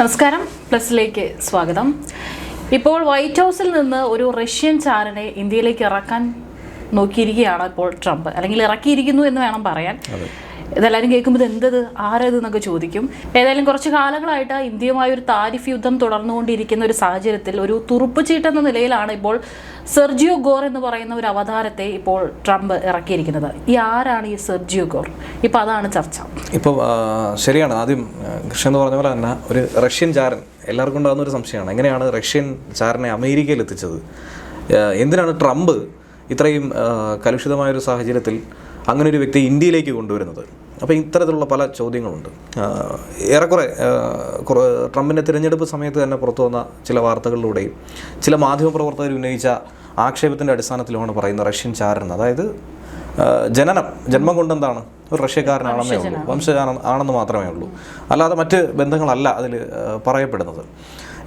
നമസ്കാരം, പ്ലസിലേക്ക് സ്വാഗതം. ഇപ്പോൾ വൈറ്റ് ഹൗസിൽ നിന്ന് ഒരു റഷ്യൻ ചാരനെ ഇന്ത്യയിലേക്ക് ഇറക്കാൻ നോക്കിയിരിക്കുകയാണ് ഇപ്പോൾ ട്രംപ്, അല്ലെങ്കിൽ ഇറക്കിയിരിക്കുന്നു എന്ന് വേണം പറയാൻ. ഇതെല്ലാവരും കേൾക്കുമ്പോൾ എന്തത് ആരത് എന്നൊക്കെ ചോദിക്കും. ഏതായാലും കുറച്ച് കാലങ്ങളായിട്ട് ഇന്ത്യയുമായി ഒരു താരിഫ് യുദ്ധം തുടർന്നുകൊണ്ടിരിക്കുന്ന ഒരു സാഹചര്യത്തിൽ ഒരു തുറുപ്പുചീട്ട് എന്ന നിലയിലാണ് ഇപ്പോൾ സെർജിയോ ഗോർ എന്ന് പറയുന്ന ഒരു അവതാരത്തെ ഇപ്പോൾ ട്രംപ് ഇറക്കിയിരിക്കുന്നത്. ആരാണ് ഈ സെർജിയോ ഗോർ? ഇപ്പോൾ അതാണ് ചർച്ച. ഇപ്പോൾ ശരിയാണ്, ആദ്യം കൃഷ്ണൻ എന്ന് പറഞ്ഞ പോലെ തന്നെ ഒരു റഷ്യൻ ചാരൻ എല്ലാവർക്കും ഉണ്ടാകുന്നൊരു സംശയമാണ്, എങ്ങനെയാണ് റഷ്യൻ ചാരനെ അമേരിക്കയിൽ എത്തിച്ചത്? എന്തിനാണ് ട്രംപ് ഇത്രയും കലുഷിതമായൊരു സാഹചര്യത്തിൽ അങ്ങനെ ഒരു വ്യക്തി ഇന്ത്യയിലേക്ക് കൊണ്ടുവരുന്നത്? അപ്പോൾ ഇത്തരത്തിലുള്ള പല ചോദ്യങ്ങളുണ്ട്. ഏറെക്കുറെ ട്രംപിൻ്റെ തിരഞ്ഞെടുപ്പ് സമയത്ത് തന്നെ പുറത്തു വന്ന ചില വാർത്തകളിലൂടെയും ചില മാധ്യമപ്രവർത്തകർ ഉന്നയിച്ച ആക്ഷേപത്തിൻ്റെ അടിസ്ഥാനത്തിലുമാണ് പറയുന്നത് റഷ്യൻ ചാരൻ, അതായത് ജന്മം കൊണ്ടെന്താണ് ഒരു റഷ്യക്കാരനാണെന്നേ ഉള്ളൂ, വംശജാനം ആണെന്ന് മാത്രമേ ഉള്ളൂ, അല്ലാതെ മറ്റ് ബന്ധങ്ങളല്ല അതിൽ പറയപ്പെടുന്നത്.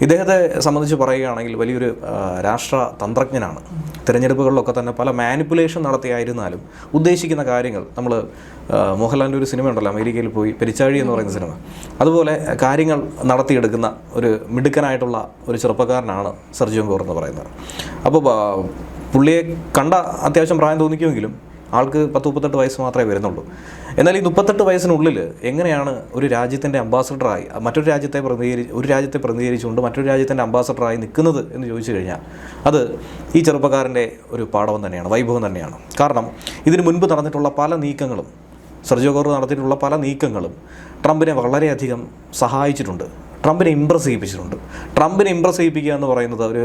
ഇദ്ദേഹത്തെ സംബന്ധിച്ച് പറയുകയാണെങ്കിൽ വലിയൊരു രാഷ്ട്ര തന്ത്രജ്ഞനാണ്. തിരഞ്ഞെടുപ്പുകളിലൊക്കെ തന്നെ പല മാനിപ്പുലേഷൻ നടത്തിയായിരുന്നാലും ഉദ്ദേശിക്കുന്ന കാര്യങ്ങൾ, നമ്മൾ മോഹൻലാലിൻ്റെ ഒരു സിനിമ ഉണ്ടല്ലോ, അമേരിക്കയിൽ പോയി പെരിച്ചാഴി എന്ന് പറയുന്ന സിനിമ, അതുപോലെ കാര്യങ്ങൾ നടത്തിയെടുക്കുന്ന ഒരു മിടുക്കനായിട്ടുള്ള ഒരു ചെറുപ്പക്കാരനാണ് സെർജിയോ ഗോർ എന്ന് പറയുന്നത്. അപ്പോൾ പുള്ളിയെ കണ്ട അത്യാവശ്യം പ്രായം തോന്നിക്കുമെങ്കിലും ആൾക്ക് 10-38 വയസ്സ് മാത്രമേ വരുന്നുള്ളൂ. എന്നാൽ ഈ 38 വയസ്സിനുള്ളിൽ എങ്ങനെയാണ് ഒരു രാജ്യത്തിൻ്റെ അംബാസഡറായി ഒരു രാജ്യത്തെ പ്രതിനിധീകരിച്ചുകൊണ്ട് മറ്റൊരു രാജ്യത്തിൻ്റെ അംബാസഡറായി നിൽക്കുന്നത് എന്ന് ചോദിച്ചു കഴിഞ്ഞാൽ അത് ഈ ചെറുപ്പക്കാരൻ്റെ ഒരു പാഠവും തന്നെയാണ്, വൈഭവം തന്നെയാണ്. കാരണം ഇതിനു മുൻപ് നടന്നിട്ടുള്ള പല നീക്കങ്ങളും, സെർജിയോ ഗോർ നടത്തിയിട്ടുള്ള പല നീക്കങ്ങളും ട്രംപിനെ വളരെയധികം സഹായിച്ചിട്ടുണ്ട്, ട്രംപിനെ ഇംപ്രസ് ചെയ്യിപ്പിച്ചിട്ടുണ്ട്. ട്രംപിനെ ഇംപ്രസ് ചെയ്യിപ്പിക്കുക എന്ന് പറയുന്നത് ഒരു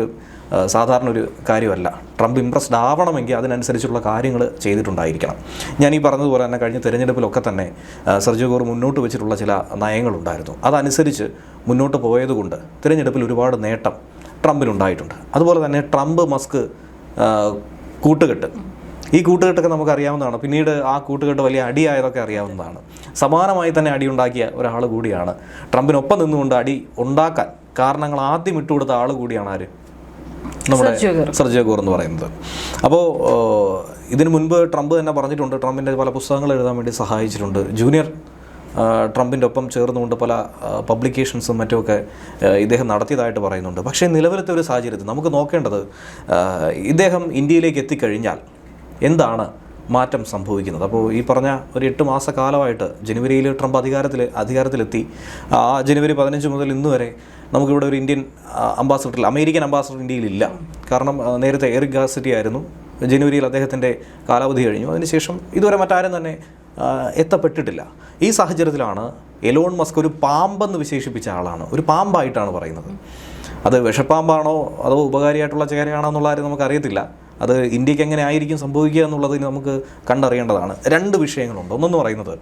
സാധാരണ ഒരു കാര്യമല്ല. ട്രംപ് ഇംപ്രസ്ഡ് ആവണമെങ്കിൽ അതിനനുസരിച്ചുള്ള കാര്യങ്ങൾ ചെയ്തിട്ടുണ്ടായിരിക്കണം. ഞാൻ ഈ പറഞ്ഞതുപോലെ തന്നെ കഴിഞ്ഞ തിരഞ്ഞെടുപ്പിലൊക്കെ തന്നെ സെർജിയോ ഗോർ മുന്നോട്ട് വെച്ചിട്ടുള്ള ചില നയങ്ങളുണ്ടായിരുന്നു. അതനുസരിച്ച് മുന്നോട്ട് പോയതുകൊണ്ട് തിരഞ്ഞെടുപ്പിൽ ഒരുപാട് നേട്ടം ട്രംപിനുണ്ടായിട്ടുണ്ട്. അതുപോലെ തന്നെ ട്രംപ് മസ്ക് കൂട്ടുകെട്ട്, ഈ കൂട്ടുകെട്ടൊക്കെ നമുക്കറിയാവുന്നതാണ്. പിന്നീട് ആ കൂട്ടുകെട്ട് വലിയ അടിയായതൊക്കെ അറിയാവുന്നതാണ്. സമാനമായി തന്നെ അടിയുണ്ടാക്കിയ ഒരാൾ കൂടിയാണ്, ട്രംപിനൊപ്പം നിന്നുകൊണ്ട് അടി ഉണ്ടാക്കാൻ കാരണങ്ങൾ ആദ്യം ഇട്ടുകൊടുത്ത ആൾ കൂടിയാണ് ആര്? നമ്മുടെ സെർജിയോ ഗോർ എന്ന് പറയുന്നത്. അപ്പോൾ ഇതിനു മുൻപ് ട്രംപ് തന്നെ പറഞ്ഞിട്ടുണ്ട്, ട്രംപിൻ്റെ പല പുസ്തകങ്ങൾ എഴുതാൻ വേണ്ടി സഹായിച്ചിട്ടുണ്ട്. ജൂനിയർ ട്രംപിൻ്റെ ഒപ്പം ചേർന്നുകൊണ്ട് പല പബ്ലിക്കേഷൻസും മറ്റുമൊക്കെ ഇദ്ദേഹം നടത്തിയതായിട്ട് പറയുന്നുണ്ട്. പക്ഷേ നിലവിലത്തെ ഒരു സാഹചര്യത്തിൽ നമുക്ക് നോക്കേണ്ടത്, ഇദ്ദേഹം ഇന്ത്യയിലേക്ക് എത്തിക്കഴിഞ്ഞാൽ എന്താണ് മാറ്റം സംഭവിക്കുന്നത്? അപ്പോൾ ഈ പറഞ്ഞ ഒരു 8 മാസക്കാലമായിട്ട് ജനുവരിയിൽ ട്രംപ് അധികാരത്തിലെത്തി. ആ ജനുവരി 15 മുതൽ ഇന്ന് വരെ നമുക്കിവിടെ ഒരു അമേരിക്കൻ അംബാസഡർ ഇന്ത്യയിലില്ല. കാരണം നേരത്തെ എറിക് ഗാർസിറ്റി ആയിരുന്നു, ജനുവരിയിൽ അദ്ദേഹത്തിൻ്റെ കാലാവധി കഴിഞ്ഞു. അതിനുശേഷം ഇതുവരെ മറ്റാരും തന്നെ എത്തപ്പെട്ടിട്ടില്ല. ഈ സാഹചര്യത്തിലാണ് എലോൺ മസ്ക് ഒരു പാമ്പെന്ന് വിശേഷിപ്പിച്ച ആളാണ്, ഒരു പാമ്പായിട്ടാണ് പറയുന്നത്. അത് വിഷപ്പാമ്പാണോ അതോ ഉപകാരിയായിട്ടുള്ള ചേരയാണോ എന്നുള്ള കാര്യം നമുക്കറിയത്തില്ല. അത് ഇന്ത്യക്ക് എങ്ങനെ ആയിരിക്കും സംഭവിക്കുക എന്നുള്ളതിന് നമുക്ക് കണ്ടറിയേണ്ടതാണ്. 2 വിഷയങ്ങളുണ്ട്. ഒന്നെന്ന് പറയുന്നത്,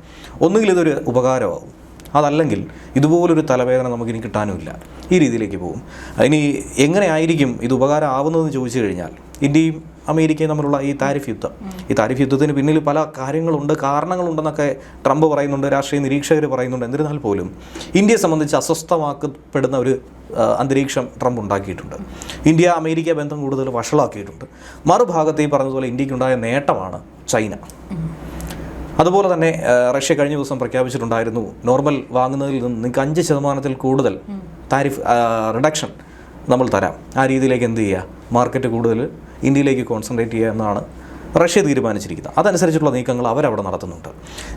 ഒന്നുകിൽ ഇതൊരു ഉപകാരമാകും, അതല്ലെങ്കിൽ ഇതുപോലൊരു തലവേദന നമുക്കിനി കിട്ടാനുമില്ല, ഈ രീതിയിലേക്ക് പോകും. ഇനി എങ്ങനെ ആയിരിക്കും ഇത് ഉപകാരം ആവുന്നതെന്ന് ചോദിച്ചു കഴിഞ്ഞാൽ, ഇന്ത്യയും അമേരിക്കയും തമ്മിലുള്ള ഈ താരിഫ് യുദ്ധത്തിന് പിന്നിൽ പല കാര്യങ്ങളുണ്ട്, കാരണങ്ങളുണ്ടെന്നൊക്കെ ട്രംപ് പറയുന്നുണ്ട്, രാഷ്ട്രീയ നിരീക്ഷകർ പറയുന്നുണ്ട്. എന്നിരുന്നാൽ പോലും ഇന്ത്യയെ സംബന്ധിച്ച് അസ്വസ്ഥമാക്കപ്പെടുന്ന ഒരു അന്തരീക്ഷം ട്രംപ് ഉണ്ടാക്കിയിട്ടുണ്ട്. ഇന്ത്യ അമേരിക്ക ബന്ധം കൂടുതൽ വഷളാക്കിയിട്ടുണ്ട്. മറുഭാഗത്ത് ഈ പറഞ്ഞതുപോലെ ഇന്ത്യക്കുണ്ടായ നേട്ടമാണ് ചൈന. അതുപോലെ തന്നെ റഷ്യ കഴിഞ്ഞ ദിവസം പ്രഖ്യാപിച്ചിട്ടുണ്ടായിരുന്നു, നോർമൽ വാങ്ങുന്നതിൽ നിന്ന് നിങ്ങൾക്ക് 5% കൂടുതൽ താരിഫ് റിഡക്ഷൻ നമ്മൾ തരാം. ആ രീതിയിലേക്ക് എന്ത് ചെയ്യുക, മാർക്കറ്റ് കൂടുതൽ ഇന്ത്യയിലേക്ക് കോൺസെൻട്രേറ്റ് ചെയ്യുക എന്നാണ് റഷ്യ തീരുമാനിച്ചിരിക്കുന്നത്. അതനുസരിച്ചുള്ള നീക്കങ്ങൾ അവരവിടെ നടത്തുന്നുണ്ട്.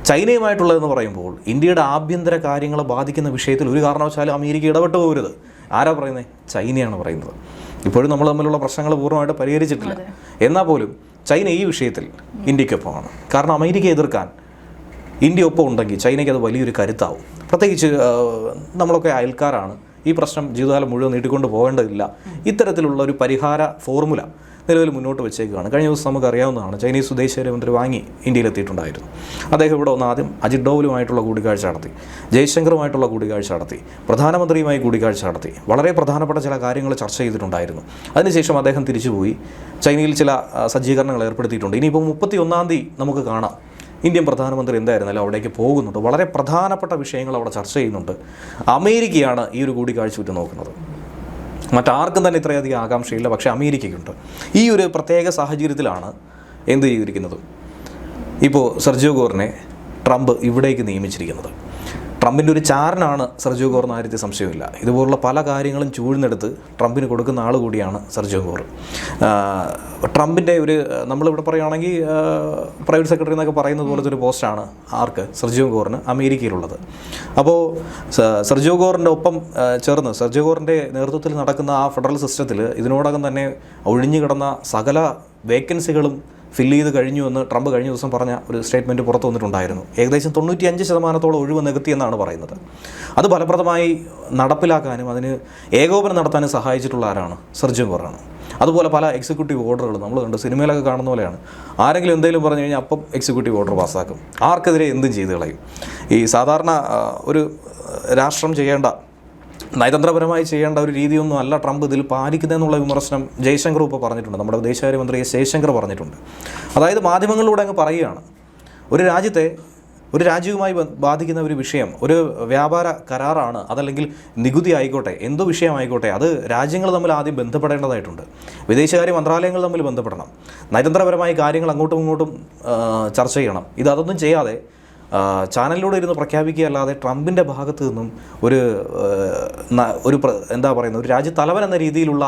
ചൈനയുമായിട്ടുള്ളതെന്ന് പറയുമ്പോൾ ഇന്ത്യയുടെ ആഭ്യന്തര കാര്യങ്ങളെ ബാധിക്കുന്ന വിഷയത്തിൽ ഒരു കാരണവശാലും അമേരിക്ക ഇടപെട്ട് പോകരുത്. ആരാ പറയുന്നത്? ചൈനയാണ് പറയുന്നത്. ഇപ്പോഴും നമ്മൾ തമ്മിലുള്ള പ്രശ്നങ്ങൾ പൂർണ്ണമായിട്ട് പരിഹരിച്ചിട്ടില്ല. എന്നാൽ പോലും ചൈന ഈ വിഷയത്തിൽ ഇന്ത്യക്കൊപ്പമാണ്. കാരണം അമേരിക്കയെ എതിർക്കാൻ ഇന്ത്യ ഒപ്പം ഉണ്ടെങ്കിൽ ചൈനയ്ക്ക് അത് വലിയൊരു കരുത്താവും. പ്രത്യേകിച്ച് നമ്മളൊക്കെ അയൽക്കാരാണ്, ഈ പ്രശ്നം ജീവിതകാലം മുഴുവൻ നീട്ടിക്കൊണ്ട് പോകേണ്ടതില്ല. ഇത്തരത്തിലുള്ള ഒരു പരിഹാര ഫോർമുല നിലവിൽ മുന്നോട്ട് വെച്ചേക്കുകയാണ്. കഴിഞ്ഞ ദിവസം നമുക്കറിയാവുന്നതാണ്, ചൈനീസ് വിദേശകാര്യമന്ത്രി വാങ്ങി ഇന്ത്യയിലെത്തിയിട്ടുണ്ടായിരുന്നു. അദ്ദേഹം ഇവിടെ ഒന്ന് ആദ്യം അജിത് ഡോവലുമായിട്ടുള്ള കൂടിക്കാഴ്ച നടത്തി, ജയശങ്കറുമായിട്ടുള്ള കൂടിക്കാഴ്ച നടത്തി, പ്രധാനമന്ത്രിയുമായി കൂടിക്കാഴ്ച നടത്തി, വളരെ പ്രധാനപ്പെട്ട ചില കാര്യങ്ങൾ ചർച്ച ചെയ്തിട്ടുണ്ടായിരുന്നു. അതിനുശേഷം അദ്ദേഹം തിരിച്ചുപോയി ചൈനയിൽ ചില സജ്ജീകരണങ്ങൾ ഏർപ്പെടുത്തിയിട്ടുണ്ട്. ഇനിയിപ്പോൾ 31-ാം തീയതി നമുക്ക് കാണാം ഇന്ത്യൻ പ്രധാനമന്ത്രി എന്തായിരുന്നാലും അവിടേക്ക് പോകുന്നുണ്ട്. വളരെ പ്രധാനപ്പെട്ട വിഷയങ്ങൾ അവിടെ ചർച്ച ചെയ്യുന്നുണ്ട്. അമേരിക്കയാണ് ഈ ഒരു കൂടിക്കാഴ്ച ഉറ്റുനോക്കുന്നത്. മറ്റാർക്കും തന്നെ ഇത്രയധികം ആകാംക്ഷയില്ല, പക്ഷേ അമേരിക്കയ്ക്കുണ്ട്. ഈ ഒരു പ്രത്യേക സാഹചര്യത്തിലാണ് എന്ത് ചെയ്തിരിക്കുന്നത്, ഇപ്പോൾ സെർജിയോ ഗോറിനെ ട്രംപ് ഇവിടേക്ക് നിയമിച്ചിരിക്കുന്നത്. ട്രംപിൻ്റെ ഒരു ചാരനാണ് സെർജിയോ ഗോർ എന്ന കാര്യത്തിൽ സംശയമില്ല. ഇതുപോലുള്ള പല കാര്യങ്ങളും ചൂഴ്ന്നെടുത്ത് ട്രംപിന് കൊടുക്കുന്ന ആൾ കൂടിയാണ് സെർജിയോ ഗോർ. ട്രംപിൻ്റെ ഒരു നമ്മളിവിടെ പറയുകയാണെങ്കിൽ പ്രൈവറ്റ് സെക്രട്ടറി എന്നൊക്കെ പറയുന്നത് പോലത്തെ ഒരു പോസ്റ്റാണ് ആർക്ക്, സെർജിയോ ഗോറിന് അമേരിക്കയിലുള്ളത്. അപ്പോൾ സെർജിയോ ഗോറിൻ്റെ ഒപ്പം ചേർന്ന് സെർജിയോ ഗോറിൻ്റെ നേതൃത്വത്തിൽ നടക്കുന്ന ആ ഫെഡറൽ സിസ്റ്റത്തിൽ ഇതിനോടകം തന്നെ ഒഴിഞ്ഞു കിടന്ന സകല വേക്കൻസികളും ഫില്ല് ചെയ്ത് കഴിഞ്ഞു എന്ന് ട്രംപ് കഴിഞ്ഞ ദിവസം പറഞ്ഞ ഒരു സ്റ്റേറ്റ്മെൻറ്റ് പുറത്തു വന്നിട്ടുണ്ടായിരുന്നു. ഏകദേശം 95% ഒഴിവ് നികത്തിയെന്നാണ് പറയുന്നത്. അത് ഫലപ്രദമായി നടപ്പിലാക്കാനും അതിന് ഏകോപനം നടത്താനും സഹായിച്ചിട്ടുള്ള ആരാണ്, സെർജിയോ ഗോറാണ്. അതുപോലെ പല എക്സിക്യൂട്ടീവ് ഓർഡറുകൾ നമ്മൾ കണ്ട് സിനിമയിലൊക്കെ കാണുന്ന പോലെയാണ്. ആരെങ്കിലും എന്തെങ്കിലും പറഞ്ഞു കഴിഞ്ഞാൽ അപ്പം എക്സിക്യൂട്ടീവ് ഓർഡർ പാസ്സാക്കും, ആർക്കെതിരെ എന്തും ചെയ്ത് കളയും. ഈ സാധാരണ ഒരു രാഷ്ട്രം ചെയ്യേണ്ട, നയതന്ത്രപരമായി ചെയ്യേണ്ട ഒരു രീതിയൊന്നും അല്ല ട്രംപ് ഇതിൽ പാലിക്കുന്നതെന്നുള്ള വിമർശനം ജയശങ്കർ ഇപ്പോൾ പറഞ്ഞിട്ടുണ്ട്. നമ്മുടെ വിദേശകാര്യമന്ത്രി ജയശങ്കർ പറഞ്ഞിട്ടുണ്ട്. അതായത് മാധ്യമങ്ങളിലൂടെ അങ്ങ് പറയുകയാണ്, ഒരു രാജ്യവുമായി ബാധിക്കുന്ന ഒരു വിഷയം ഒരു വ്യാപാര കരാറാണ്, അതല്ലെങ്കിൽ നികുതി ആയിക്കോട്ടെ, എന്തോ വിഷയമായിക്കോട്ടെ, അത് രാജ്യങ്ങൾ തമ്മിൽ ആദ്യം ബന്ധപ്പെടേണ്ടതായിട്ടുണ്ട്. വിദേശകാര്യ മന്ത്രാലയങ്ങൾ തമ്മിൽ ബന്ധപ്പെടണം, നയതന്ത്രപരമായി കാര്യങ്ങൾ അങ്ങോട്ടും ഇങ്ങോട്ടും ചർച്ച ചെയ്യണം. അതൊന്നും ചെയ്യാതെ ചാനലിലൂടെ ഇരുന്ന് പ്രഖ്യാപിക്കുകയല്ലാതെ ട്രംപിൻ്റെ ഭാഗത്തു നിന്നും ഒരു എന്താ പറയുന്നത്, ഒരു രാജ്യത്തലവൻ എന്ന രീതിയിലുള്ള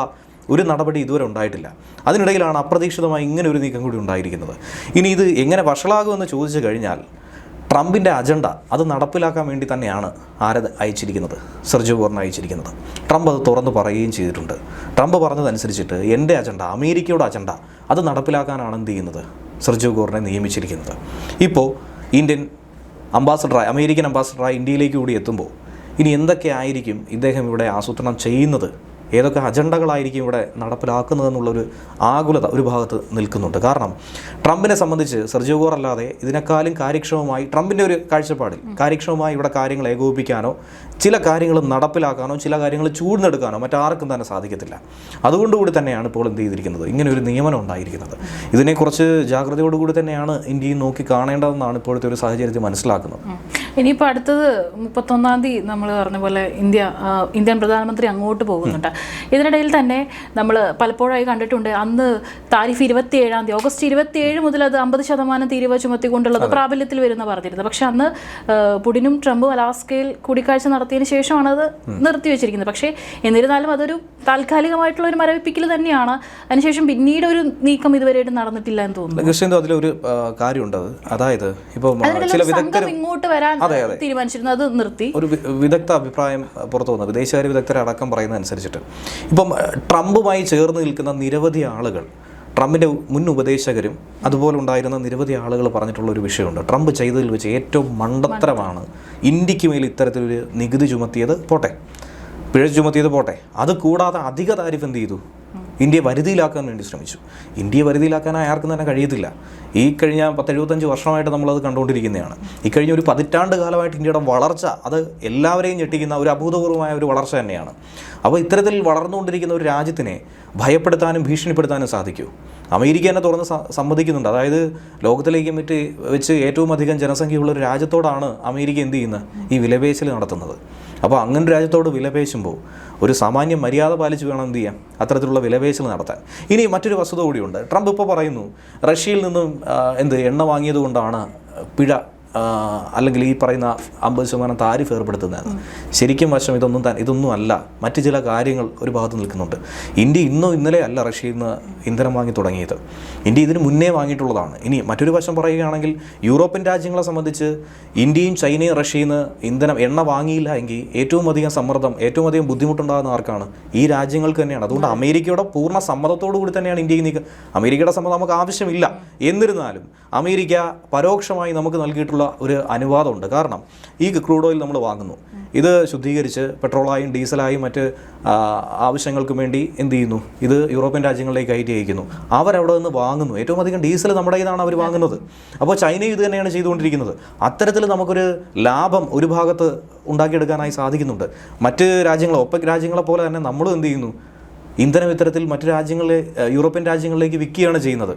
ഒരു നടപടി ഇതുവരെ ഉണ്ടായിട്ടില്ല. അതിനിടയിലാണ് അപ്രതീക്ഷിതമായി ഇങ്ങനെ ഒരു നീക്കം കൂടി ഉണ്ടായിരിക്കുന്നത്. ഇനി ഇത് എങ്ങനെ വഷളാകുമെന്ന് ചോദിച്ചു കഴിഞ്ഞാൽ ട്രംപിൻ്റെ അജണ്ട അത് നടപ്പിലാക്കാൻ വേണ്ടി തന്നെയാണ് അയച്ചിരിക്കുന്നത്, സെർജിയോ ഗോറിനെ അയച്ചിരിക്കുന്നത്. ട്രംപ് അത് തുറന്ന് പറയുകയും ചെയ്തിട്ടുണ്ട്. ട്രംപ് പറഞ്ഞതനുസരിച്ചിട്ട് എൻ്റെ അജണ്ട, അമേരിക്കയുടെ അജണ്ട അത് നടപ്പിലാക്കാനാണ് എന്ത് ചെയ്യുന്നത്, സെർജിയോ ഗോറിനെ നിയമിച്ചിരിക്കുന്നത്. ഇപ്പോൾ അമേരിക്കൻ അംബാസഡറായി ഇന്ത്യയിലേക്ക് കൂടി എത്തുമ്പോൾ ഇനി എന്തൊക്കെ ആയിരിക്കും ഇദ്ദേഹം ഇവിടെ ആസൂത്രണം ചെയ്യുന്നത്, ഏതൊക്കെ അജണ്ടകളായിരിക്കും ഇവിടെ നടപ്പിലാക്കുന്നതെന്നുള്ളൊരു ആകുലത ഒരു ഭാഗത്ത് നിൽക്കുന്നുണ്ട്. കാരണം ട്രംപിനെ സംബന്ധിച്ച് സെർജിയോ ഗോർ അല്ലാതെ ഇതിനേക്കാളും കാര്യക്ഷമമായി, ട്രംപിൻ്റെ ഒരു കാഴ്ചപ്പാടിൽ കാര്യക്ഷമമായി ഇവിടെ കാര്യങ്ങൾ ഏകോപിപ്പിക്കാനോ ചില കാര്യങ്ങൾ നടപ്പിലാക്കാനോ ചില കാര്യങ്ങൾ ചൂഴ്ന്നെടുക്കാനോ മറ്റാർക്കും തന്നെ സാധിക്കത്തില്ല. അതുകൊണ്ടുകൂടി തന്നെയാണ് ഇപ്പോൾ എന്ത് ചെയ്തിരിക്കുന്നത്, ഇങ്ങനെ ഒരു നിയമനം ഉണ്ടായിരിക്കുന്നത്. ഇതിനെക്കുറിച്ച് ജാഗ്രതയോടുകൂടി തന്നെയാണ് ഇന്ത്യയും നോക്കി കാണേണ്ടതെന്നാണ് ഇപ്പോഴത്തെ ഒരു സാഹചര്യത്തിൽ മനസ്സിലാക്കുന്നത്. ഇനിയിപ്പോൾ അടുത്തത് 31-ാം തീയതി നമ്മൾ പറഞ്ഞ പോലെ ഇന്ത്യൻ പ്രധാനമന്ത്രി അങ്ങോട്ട് പോകുന്നുണ്ട്. ഇതിനിടയിൽ തന്നെ നമ്മൾ പലപ്പോഴായി കണ്ടിട്ടുണ്ട്, അന്ന് താരിഫ് 27-ാം തീയതി ഓഗസ്റ്റ് 27 മുതൽ അത് 50% തീരുവ ചുമത്തിക്കൊണ്ടുള്ളത് പ്രാബല്യത്തിൽ വരുന്ന പറഞ്ഞിരുന്നത്. പക്ഷെ അന്ന് പുടിനും ട്രംപും അലാസ്കയിൽ കൂടിക്കാഴ്ച നടത്തിയതിന് ശേഷമാണ് അത് നിർത്തിവെച്ചിരിക്കുന്നത്. പക്ഷേ എന്നിരുന്നാലും അതൊരു താൽക്കാലികമായിട്ടുള്ള ഒരു മരവിപ്പിക്കൽ തന്നെയാണ്. അതിനുശേഷം പിന്നീട് ഒരു നീക്കം ഇതുവരെയായിട്ട് നടന്നിട്ടില്ല എന്ന് തോന്നുന്നു. അതിലൊരു കാര്യമുണ്ട്, അതായത് ഇപ്പോൾ ചില വിദഗ്ധർ ഇങ്ങോട്ട് വരാൻ തീരുമാനിച്ചിരുന്നു, അത് നിർത്തി. ഒരു വിദഗ്ധ അഭിപ്രായം പുറത്തു വന്നു, വിദേശകാര്യ വിദഗ്ധരടക്കം പറയുന്ന അനുസരിച്ചിട്ട് ഇപ്പം ട്രംപുമായി ചേർന്ന് നിൽക്കുന്ന നിരവധി ആളുകൾ, ട്രംപിൻ്റെ മുൻ ഉപദേശകരും അതുപോലെ ഉണ്ടായിരുന്ന നിരവധി ആളുകൾ പറഞ്ഞിട്ടുള്ള ഒരു വിഷയമുണ്ട്. ട്രംപ് ചെയ്തതിൽ വെച്ച് ഏറ്റവും മണ്ടത്തരമാണ് ഇന്ത്യക്ക് മേൽ ഇത്തരത്തിലൊരു നികുതി ചുമത്തിയത് പോട്ടെ, പിഴ ചുമത്തിയത് പോട്ടെ, അത് കൂടാതെ അധിക താരിഫ് എന്ത് ചെയ്തു, ഇന്ത്യയെ വരുതിയിലാക്കാൻ വേണ്ടി ശ്രമിച്ചു. ഇന്ത്യയെ വരുതിയിലാക്കാനായി ആർക്കും തന്നെ കഴിയത്തില്ല. ഈ കഴിഞ്ഞ 10-75 വർഷമായിട്ട് നമ്മളത് കണ്ടുകൊണ്ടിരിക്കുന്നതാണ്. ഈ കഴിഞ്ഞ ഒരു 10 കാലമായിട്ട് ഇന്ത്യയുടെ വളർച്ച അത് എല്ലാവരെയും ഞെട്ടിക്കുന്ന ഒരു അഭൂതപൂർവമായ ഒരു വളർച്ച തന്നെയാണ്. അപ്പോൾ ഇത്തരത്തിൽ വളർന്നുകൊണ്ടിരിക്കുന്ന ഒരു രാജ്യത്തിനെ ഭയപ്പെടുത്താനും ഭീഷണിപ്പെടുത്താനും സാധിക്കൂ. അമേരിക്ക തന്നെ തുറന്ന് സമ്മതിക്കുന്നുണ്ട്. അതായത് ലോകത്തിലേക്ക് വെച്ച് ഏറ്റവും അധികം ജനസംഖ്യയുള്ള ഒരു രാജ്യത്തോടാണ് അമേരിക്ക എന്ത് ചെയ്യുന്നത്, ഈ വിലപേശൽ നടത്തുന്നത്. അപ്പോൾ അങ്ങനെ രാജ്യത്തോട് വിലപേശുമ്പോൾ ഒരു സാമാന്യ മര്യാദ പാലിച്ച് വേണം എന്ത് ചെയ്യാം, അത്തരത്തിലുള്ള വിലപേശൽ നടത്താൻ. ഇനി മറ്റൊരു വസ്തുത കൂടിയുണ്ട്. ട്രംപ് ഇപ്പോൾ പറയുന്നു റഷ്യയിൽ നിന്നും എണ്ണ വാങ്ങിയത് കൊണ്ടാണ് പിഴ അല്ലെങ്കിൽ ഈ പറയുന്ന 50% താരിഫ് ഏർപ്പെടുത്തുന്നതെന്ന്. ശരിക്കും വശം ഇതൊന്നും അല്ല, മറ്റു ചില കാര്യങ്ങൾ ഒരു ഭാഗത്ത് നിൽക്കുന്നുണ്ട്. ഇന്ത്യ ഇന്നലെ അല്ല റഷ്യയിൽ നിന്ന് ഇന്ധനം വാങ്ങി തുടങ്ങിയത്, ഇന്ത്യ ഇതിന് മുന്നേ വാങ്ങിയിട്ടുള്ളതാണ്. ഇനി മറ്റൊരു വശം പറയുകയാണെങ്കിൽ യൂറോപ്യൻ രാജ്യങ്ങളെ സംബന്ധിച്ച് ഇന്ത്യയും ചൈനയും റഷ്യയിൽ നിന്ന് എണ്ണ വാങ്ങിയില്ല എങ്കിൽ ഏറ്റവും അധികം സമ്മർദ്ദം, ഏറ്റവും അധികം ബുദ്ധിമുട്ടുണ്ടാകുന്ന ആർക്കാണ്, ഈ രാജ്യങ്ങൾക്ക് തന്നെയാണ്. അതുകൊണ്ട് അമേരിക്കയുടെ പൂർണ്ണ സമ്മതത്തോടു കൂടി തന്നെയാണ് ഇന്ത്യയിൽ നീക്കുക. അമേരിക്കയുടെ സമ്മതം നമുക്ക് ആവശ്യമില്ല, എന്നിരുന്നാലും അമേരിക്ക പരോക്ഷമായി നമുക്ക് നൽകിയിട്ടുള്ള ഒരു അനുവാദമുണ്ട്. കാരണം ഈ ക്രൂഡ് ഓയിൽ നമ്മൾ വാങ്ങുന്നു, ഇത് ശുദ്ധീകരിച്ച് പെട്രോളായും ഡീസലായും മറ്റ് ആവശ്യങ്ങൾക്കും വേണ്ടി എന്ത് ചെയ്യുന്നു, ഇത് യൂറോപ്യൻ രാജ്യങ്ങളിലേക്ക് കയറ്റി അയക്കുന്നു. അവരവിടെ നിന്ന് വാങ്ങുന്നു. ഏറ്റവും അധികം ഡീസൽ നമ്മുടെ ഇതാണ് അവർ വാങ്ങുന്നത്. അപ്പോൾ ചൈനയും ഇത് തന്നെയാണ് ചെയ്തുകൊണ്ടിരിക്കുന്നത്. അത്തരത്തിൽ നമുക്കൊരു ലാഭം ഒരു ഭാഗത്ത് ഉണ്ടാക്കിയെടുക്കാനായി സാധിക്കുന്നുണ്ട്. മറ്റ് രാജ്യങ്ങളെ ഒപ്പക് രാജ്യങ്ങളെ പോലെ തന്നെ നമ്മളും എന്ത് ചെയ്യുന്നു, ഇന്ധനം ഇത്തരത്തിൽ മറ്റു യൂറോപ്യൻ രാജ്യങ്ങളിലേക്ക് വിൽക്കുകയാണ് ചെയ്യുന്നത്.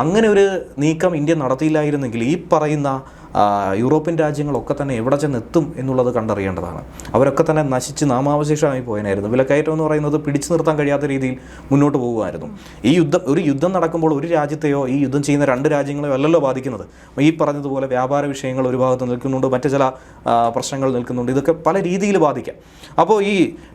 അങ്ങനെ ഒരു നീക്കം ഇന്ത്യ നടത്തിയില്ലായിരുന്നെങ്കിൽ ഈ പറയുന്ന യൂറോപ്യൻ രാജ്യങ്ങളൊക്കെ തന്നെ എവിടെ ചെന്നെത്തും എന്നുള്ളത് കണ്ടറിയേണ്ടതാണ്. അവരൊക്കെ തന്നെ നശിച്ച് നാമാവശേഷമായി പോയനായിരുന്നു. വിലക്കയറ്റം എന്ന് പറയുന്നത് പിടിച്ചു നിർത്താൻ കഴിയാത്ത രീതിയിൽ മുന്നോട്ട് പോകുമായിരുന്നു. ഒരു യുദ്ധം നടക്കുമ്പോൾ ഒരു രാജ്യത്തെയോ ഈ യുദ്ധം ചെയ്യുന്ന 2 രാജ്യങ്ങളെയോ അല്ലല്ലോ ബാധിക്കുന്നത്. ഈ പറഞ്ഞതുപോലെ വ്യാപാര വിഷയങ്ങൾ ഒരു ഭാഗത്ത് നിൽക്കുന്നുണ്ട്, മറ്റു ചില പ്രശ്നങ്ങൾ നിൽക്കുന്നുണ്ട്. ഇതൊക്കെ പല രീതിയിൽ ബാധിക്കാം. അപ്പോൾ ഈ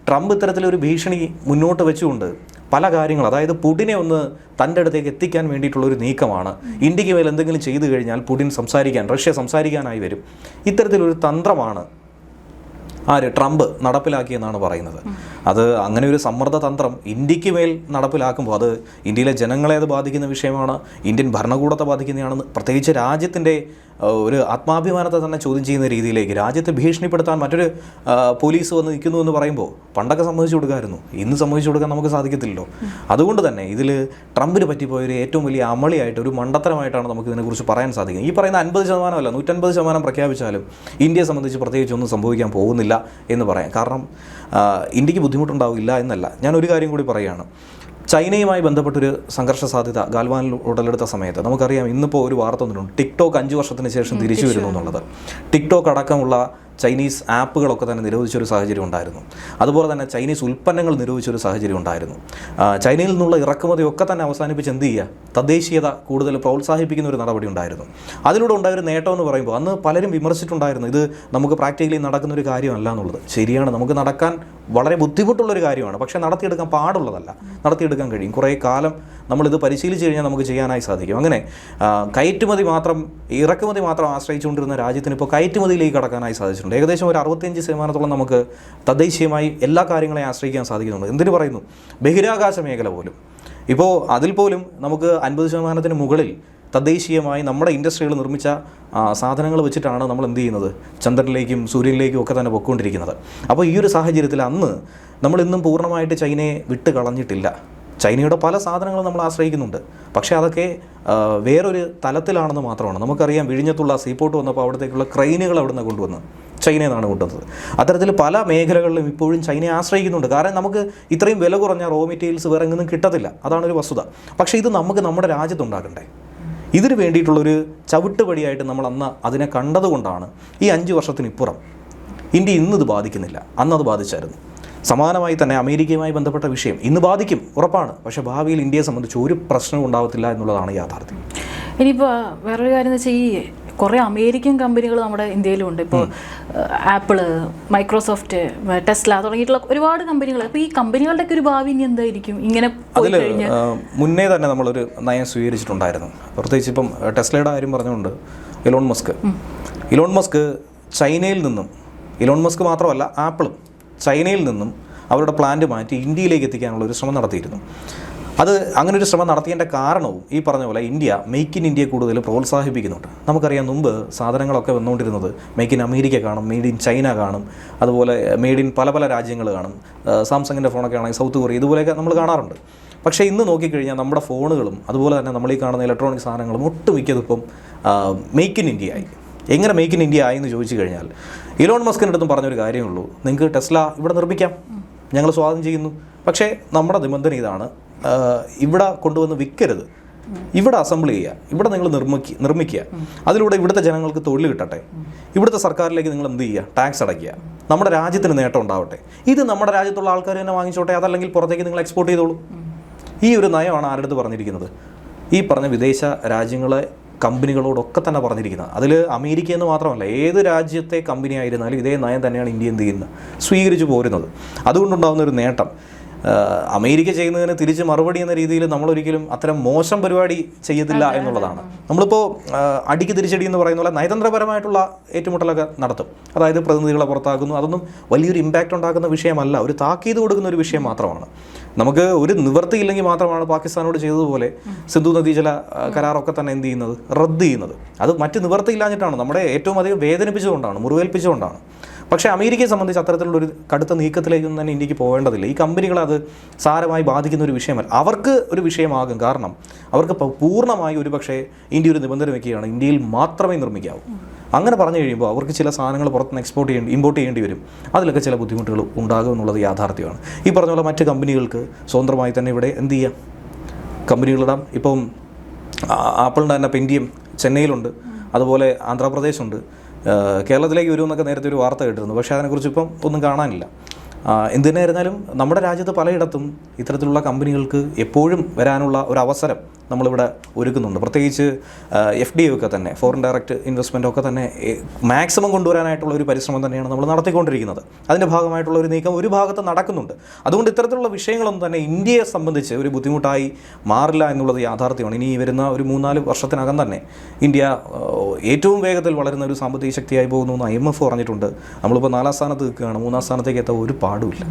ട്രംപ് ഇത്തരത്തിലൊരു ഭീഷണി മുന്നോട്ട് വെച്ചുകൊണ്ട് പല കാര്യങ്ങൾ, അതായത് പുടിനെ ഒന്ന് തൻ്റെ അടുത്തേക്ക് എത്തിക്കാൻ വേണ്ടിയിട്ടുള്ളൊരു നീക്കമാണ്. ഇന്ത്യക്ക് മേൽ എന്തെങ്കിലും ചെയ്തു കഴിഞ്ഞാൽ റഷ്യ സംസാരിക്കാനായി വരും. ഇത്തരത്തിലൊരു തന്ത്രമാണ് ട്രംപ് നടപ്പിലാക്കിയെന്നാണ് പറയുന്നത്. അത് അങ്ങനെ ഒരു സമ്മർദ്ദ തന്ത്രം ഇന്ത്യക്ക് മേൽ നടപ്പിലാക്കുമ്പോൾ അത് ഇന്ത്യയിലെ ജനങ്ങളെ അത് ബാധിക്കുന്ന വിഷയമാണ്, ഇന്ത്യൻ ഭരണകൂടത്തെ ബാധിക്കുന്നതാണെന്ന്, പ്രത്യേകിച്ച് രാജ്യത്തിൻ്റെ ഒരു ആത്മാഭിമാനത്തെ തന്നെ ചോദ്യം ചെയ്യുന്ന രീതിയിലേക്ക്, രാജ്യത്തെ ഭീഷണിപ്പെടുത്താൻ മറ്റൊരു പോലീസ് വന്ന് നിൽക്കുന്നു എന്ന് പറയുമ്പോൾ പണ്ടൊക്കെ സമ്മതിച്ചു കൊടുക്കാമായിരുന്നു, ഇന്ന് സമ്മതിച്ചു കൊടുക്കാൻ നമുക്ക് സാധിക്കത്തില്ലല്ലോ. അതുകൊണ്ട് തന്നെ ഇതിൽ ട്രംപിന് പറ്റിപ്പോയൊരു ഏറ്റവും വലിയ അമളിയായിട്ട്, ഒരു മണ്ടത്തരമായിട്ടാണ് നമുക്ക് ഇതിനെക്കുറിച്ച് പറയാൻ സാധിക്കുന്നത്. ഈ പറയുന്ന 50% അല്ല 150% പ്രഖ്യാപിച്ചാലും ഇന്ത്യയെ സംബന്ധിച്ച് പ്രത്യേകിച്ച് ഒന്നും സംഭവിക്കാൻ പോകുന്നില്ല എന്ന് പറയാം. കാരണം ഇന്ത്യക്ക് ബുദ്ധിമുട്ടുണ്ടാവില്ല എന്നല്ല. ഞാനൊരു കാര്യം കൂടി പറയുകയാണ്. ചൈനയുമായി ബന്ധപ്പെട്ടൊരു സംഘർഷ സാധ്യത ഗാൽവാനിൽ ഉടലെടുത്ത സമയത്ത് നമുക്കറിയാം, ഇന്നിപ്പോൾ ഒരു വാർത്ത വന്നിട്ടുണ്ട്, ടിക്ടോക്ക് 5 വർഷത്തിന് ശേഷം തിരിച്ചു വരുന്നു എന്നുള്ളത്. ടിക്ടോക്ക് അടക്കമുള്ള ചൈനീസ് ആപ്പുകളൊക്കെ തന്നെ നിരോധിച്ചൊരു സാഹചര്യം ഉണ്ടായിരുന്നു. അതുപോലെ തന്നെ ചൈനീസ് ഉൽപ്പന്നങ്ങൾ നിരോധിച്ചൊരു സാഹചര്യം ഉണ്ടായിരുന്നു. ചൈനയിൽ നിന്നുള്ള ഇറക്കുമതിയൊക്കെ തന്നെ അവസാനിപ്പിച്ച് എന്ത് ചെയ്യുക, തദ്ദേശീയത കൂടുതൽ പ്രോത്സാഹിപ്പിക്കുന്ന ഒരു നടപടി ഉണ്ടായിരുന്നു. അതിലൂടെ ഉണ്ടായൊരു നേട്ടം എന്ന് പറയുമ്പോൾ അന്ന് പലരും വിമർശിച്ചിട്ടുണ്ടായിരുന്നു, ഇത് നമുക്ക് പ്രാക്ടിക്കലി നടക്കുന്നൊരു കാര്യമല്ല എന്നുള്ളത്. ശരിയാണ്, നമുക്ക് നടക്കാൻ വളരെ ബുദ്ധിമുട്ടുള്ളൊരു കാര്യമാണ്, പക്ഷേ നടത്തിയെടുക്കാൻ പാടുള്ളതല്ല, നടത്തിയെടുക്കാൻ കഴിയും. കുറേ കാലം നമ്മളിത് പരിശീലിച്ച് കഴിഞ്ഞാൽ നമുക്ക് ചെയ്യാനായി സാധിക്കും. അങ്ങനെ ഇറക്കുമതി മാത്രം ആശ്രയിച്ചുകൊണ്ടിരുന്ന രാജ്യത്തിന് ഇപ്പോൾ കയറ്റുമതിയിലേക്ക് കടക്കാനായി സാധിച്ചിട്ടുണ്ട്. ഏകദേശം ഒരു 65% നമുക്ക് തദ്ദേശീയമായി എല്ലാ കാര്യങ്ങളെയും ആശ്രയിക്കാൻ സാധിക്കുന്നുണ്ട്. എന്തിനു പറയുന്നു, ബഹിരാകാശ മേഖല പോലും ഇപ്പോൾ അതിൽ പോലും നമുക്ക് 50% മുകളിൽ തദ്ദേശീയമായി നമ്മുടെ ഇൻഡസ്ട്രികൾ നിർമ്മിച്ച സാധനങ്ങൾ വെച്ചിട്ടാണ് നമ്മൾ എന്ത് ചെയ്യുന്നത്, ചന്ദ്രനിലേക്കും സൂര്യനിലേക്കും ഒക്കെ തന്നെ പൊയ്ക്കൊണ്ടിരിക്കുന്നത്. അപ്പോൾ ഈ ഒരു സാഹചര്യത്തിൽ അന്ന് നമ്മളിന്നും പൂർണ്ണമായിട്ട് ചൈനയെ വിട്ട് കളഞ്ഞിട്ടില്ല. ചൈനയുടെ പല സാധനങ്ങളും നമ്മൾ ആശ്രയിക്കുന്നുണ്ട്, പക്ഷേ അതൊക്കെ വേറൊരു തലത്തിലാണെന്ന് മാത്രമാണ്. നമുക്കറിയാം, വിഴിഞ്ഞത്തുള്ള സീപോർട്ട് വന്നപ്പോൾ അവിടത്തേക്കുള്ള ക്രെയിനുകൾ അവിടെ നിന്ന് കൊണ്ടുവന്ന് ചൈനയിൽ നിന്നാണ് കൊണ്ടുവന്നത്. അത്തരത്തിൽ പല മേഖലകളിലും ഇപ്പോഴും ചൈനയെ ആശ്രയിക്കുന്നുണ്ട്. കാരണം നമുക്ക് ഇത്രയും വില കുറഞ്ഞ റോ മെറ്റീരിയൽസ് വേറെ എങ്ങും കിട്ടത്തില്ല, അതാണൊരു വസ്തുത. പക്ഷേ ഇത് നമുക്ക് നമ്മുടെ രാജ്യത്തുണ്ടാക്കണ്ടേ? ഇതിന് വേണ്ടിയിട്ടുള്ളൊരു ചവിട്ടുപടിയായിട്ട് നമ്മൾ അന്ന് അതിനെ കണ്ടതുകൊണ്ടാണ് ഈ 5 വർഷത്തിനിപ്പുറം ഇന്ത്യ ഇന്നത് ബാധിക്കുന്നില്ല, അന്നത് ബാധിച്ചായിരുന്നു. സമാനമായി തന്നെ അമേരിക്കയുമായി ബന്ധപ്പെട്ട വിഷയം ഇന്ന് ബാധിക്കും, ഉറപ്പാണ്. പക്ഷേ ഭാവിയിൽ ഇന്ത്യയെ സംബന്ധിച്ച് ഒരു പ്രശ്നവും ഉണ്ടാവത്തില്ല എന്നുള്ളതാണ് യാഥാർത്ഥ്യം. ഇനിയിപ്പോൾ വേറൊരു കാര്യം എന്ന് വെച്ചാൽ, ഈ കുറേ അമേരിക്കൻ കമ്പനികൾ നമ്മുടെ ഇന്ത്യയിലുണ്ട്. ഇപ്പോൾ ആപ്പിള്, മൈക്രോസോഫ്റ്റ്, ടെസ്ല തുടങ്ങിയിട്ടുള്ള ഒരുപാട് കമ്പനികൾ. അപ്പോൾ ഈ കമ്പനികളുടെയൊക്കെ ഒരു ഭാവി ഇനി എന്തായിരിക്കും? ഇങ്ങനെ അതിൽ മുന്നേ തന്നെ നമ്മളൊരു നയം സ്വീകരിച്ചിട്ടുണ്ടായിരുന്നു. പ്രത്യേകിച്ച് ഇപ്പം ടെസ്ലയുടെ കാര്യം പറഞ്ഞുകൊണ്ട് ഇലോൺ മസ്ക് ചൈനയിൽ നിന്നും, ഇലോൺ മസ്ക് മാത്രമല്ല ആപ്പിളും ചൈനയിൽ നിന്നും അവരുടെ പ്ലാന്റ് മാറ്റി ഇന്ത്യയിലേക്ക് എത്തിക്കാനുള്ള ഒരു ശ്രമം നടത്തിയിരുന്നു. അത് അങ്ങനെ ഒരു ശ്രമം നടത്തിയതിൻ്റെ കാരണവും ഈ പറഞ്ഞ പോലെ ഇന്ത്യ മെയ്ക്ക് ഇൻ ഇന്ത്യയെ കൂടുതൽ പ്രോത്സാഹിപ്പിക്കുന്നുണ്ട്. നമുക്കറിയാം, മുമ്പ് സാധനങ്ങളൊക്കെ വന്നുകൊണ്ടിരുന്നത് മെയ്ക്ക് ഇൻ അമേരിക്ക കാണും, മെയ്ഡ് ഇൻ ചൈന കാണും, അതുപോലെ മെയ്ഡ് ഇൻ പല രാജ്യങ്ങൾ കാണും. സാംസങ്ങിൻ്റെ ഫോണൊക്കെ ആണെങ്കിൽ സൗത്ത് കൊറിയ, ഇതുപോലെയൊക്കെ നമ്മൾ കാണാറുണ്ട്. പക്ഷേ ഇന്ന് നോക്കിക്കഴിഞ്ഞാൽ നമ്മുടെ ഫോണുകളും അതുപോലെ തന്നെ നമ്മൾ ഈ കാണുന്ന ഇലക്ട്രോണിക് സാധനങ്ങളും ഒട്ടുമിക്കതിപ്പം മെയ്ക്ക് ഇൻ ഇന്ത്യ ആയി. എങ്ങനെ മെയ്ക്ക് ഇൻ ഇന്ത്യ ആയി എന്ന് ചോദിച്ചു കഴിഞ്ഞാൽ, ഇലോൺ മസ്കിൻ്റെ അടുത്തും പറഞ്ഞൊരു കാര്യമുള്ളൂ, നിങ്ങൾക്ക് ടെസ്ല ഇവിടെ നിർമ്മിക്കാം, ഞങ്ങൾ സ്വാഗതം ചെയ്യുന്നു. പക്ഷേ നമ്മുടെ നിബന്ധന ഇതാണ്, ഇവിടെ കൊണ്ടുവന്ന് വിൽക്കരുത്, ഇവിടെ അസംബിൾ ചെയ്യുക, ഇവിടെ നിങ്ങൾ നിർമ്മിക്കുക, അതിലൂടെ ഇവിടുത്തെ ജനങ്ങൾക്ക് തൊഴിൽ കിട്ടട്ടെ, ഇവിടുത്തെ സർക്കാരിലേക്ക് നിങ്ങൾ എന്ത് ചെയ്യുക, ടാക്സ് അടയ്ക്കുക, നമ്മുടെ രാജ്യത്തിന് നേട്ടം ഉണ്ടാവട്ടെ, ഇത് നമ്മുടെ രാജ്യത്തുള്ള ആൾക്കാർ തന്നെ വാങ്ങിച്ചോട്ടെ, അതല്ലെങ്കിൽ പുറത്തേക്ക് നിങ്ങൾ എക്സ്പോർട്ട് ചെയ്തോളൂ. ഈ ഒരു നയമാണ് ആരുടെ അടുത്ത് പറഞ്ഞിരിക്കുന്നത്? ഈ പറഞ്ഞ വിദേശ രാജ്യങ്ങളെ കമ്പനികളോടൊക്കെ തന്നെ പറഞ്ഞിരിക്കുന്നത്. അതിൽ അമേരിക്ക എന്ന് മാത്രമല്ല, ഏത് രാജ്യത്തെ കമ്പനി ആയിരുന്നാലും ഇതേ നയം തന്നെയാണ് ഇന്ത്യ എന്ത് ചെയ്യുന്നത്, സ്വീകരിച്ചു പോരുന്നത്. അതുകൊണ്ടുണ്ടാകുന്ന ഒരു നേട്ടം, അമേരിക്ക ചെയ്യുന്നതിന് തിരിച്ച് മറുപടി എന്ന രീതിയിൽ നമ്മളൊരിക്കലും അത്തരം മോശം പരിപാടി ചെയ്യത്തില്ല എന്നുള്ളതാണ്. നമ്മളിപ്പോൾ അടിക്ക് തിരിച്ചടി എന്ന് പറയുന്ന പോലെ നയതന്ത്രപരമായിട്ടുള്ള ഏറ്റുമുട്ടലൊക്കെ നടത്തും, അതായത് പ്രതിനിധികളെ പുറത്താക്കുന്നു. അതൊന്നും വലിയൊരു ഇമ്പാക്റ്റ് ഉണ്ടാക്കുന്ന വിഷയമല്ല, ഒരു താക്കീത് കൊടുക്കുന്ന ഒരു വിഷയം മാത്രമാണ്. നമുക്ക് ഒരു നിവൃത്തിയില്ലെങ്കിൽ മാത്രമാണ് പാകിസ്ഥാനോട് ചെയ്തതുപോലെ സിന്ധു നദീജല കരാറൊക്കെ തന്നെ എന്ത് ചെയ്യുന്നത്, റദ്ദ് ചെയ്യുന്നത്. അത് മറ്റ് നിവൃത്തിയില്ലാഞ്ഞിട്ടാണ്, നമ്മുടെ ഏറ്റവും അധികം വേദനിപ്പിച്ചുകൊണ്ടാണ്, മുറിവേൽപ്പിച്ചുകൊണ്ടാണ്. പക്ഷേ അമേരിക്കയെ സംബന്ധിച്ച് അത്തരത്തിലുള്ളൊരു കടുത്ത നീക്കത്തിലേക്കൊന്നും തന്നെ ഇന്ത്യക്ക് പോകേണ്ടതില്ല. ഈ കമ്പനികളെ അത് സാരമായി ബാധിക്കുന്ന ഒരു വിഷയമല്ല, അവർക്ക് ഒരു വിഷയമാകും. കാരണം അവർക്ക് പൂർണ്ണമായി ഒരുപക്ഷെ ഇന്ത്യ ഒരു നിബന്ധന വയ്ക്കുകയാണ്, ഇന്ത്യയിൽ മാത്രമേ നിർമ്മിക്കാവൂ. അങ്ങനെ പറഞ്ഞു കഴിയുമ്പോൾ അവർക്ക് ചില സാധനങ്ങൾ പുറത്തുനിന്ന് ഇമ്പോർട്ട് ചെയ്യേണ്ടി വരും. അതിലൊക്കെ ചില ബുദ്ധിമുട്ടുകൾ ഉണ്ടാകും എന്നുള്ളത് യാഥാർത്ഥ്യമാണ്. ഈ പറഞ്ഞ പോലെ മറ്റ് കമ്പനികൾക്ക് സ്വന്തമായി തന്നെ ഇവിടെ എന്ത് ചെയ്യാം, കമ്പനികളിടാം. ഇപ്പം ആപ്പിളിൻ്റെ തന്നെ പെൻറ്റിയം ചെന്നൈയിലുണ്ട്, അതുപോലെ ആന്ധ്രാപ്രദേശുണ്ട്, കേരളത്തിലേക്ക് വരുമെന്നൊക്കെ നേരത്തെ ഒരു വാർത്ത കേട്ടിരുന്നു. പക്ഷേ അതിനെക്കുറിച്ച് ഇപ്പം ഒന്നും കാണാനില്ല. എന്തിനായിരുന്നാലും നമ്മുടെ രാജ്യത്ത് പലയിടത്തും ഇത്തരത്തിലുള്ള കമ്പനികൾക്ക് എപ്പോഴും വരാനുള്ള ഒരു അവസരം നമ്മളിവിടെ ഒരുക്കുന്നുണ്ട്. പ്രത്യേകിച്ച് FDI ഒക്കെ തന്നെ, ഫോറിൻ ഡയറക്റ്റ് ഇൻവെസ്റ്റ്മെൻ്റ് ഒക്കെ തന്നെ മാക്സിമം കൊണ്ടുവരാനായിട്ടുള്ള ഒരു പരിശ്രമം തന്നെയാണ് നമ്മൾ നടത്തിക്കൊണ്ടിരിക്കുന്നത്. അതിൻ്റെ ഭാഗമായിട്ടുള്ള ഒരു നീക്കം ഒരു ഭാഗത്ത് നടക്കുന്നുണ്ട്. അതുകൊണ്ട് ഇത്തരത്തിലുള്ള വിഷയങ്ങളൊന്നും തന്നെ ഇന്ത്യയെ സംബന്ധിച്ച് ഒരു ബുദ്ധിമുട്ടായി മാറില്ല എന്നുള്ളത് യാഥാർത്ഥ്യമാണ്. ഇനി വരുന്ന ഒരു 3-4 വർഷത്തിനകം തന്നെ ഇന്ത്യ ഏറ്റവും വേഗത്തിൽ വളരുന്ന ഒരു സാമ്പത്തിക ശക്തിയായി പോകുന്നു എന്ന് IMF പറഞ്ഞിട്ടുണ്ട്. നമ്മളിപ്പോൾ 4ാം സ്ഥാനത്ത് നിൽക്കുകയാണ്. 3ാം സ്ഥാനത്തേക്ക് എത്താൻ ഒരു പാടുമില്ല.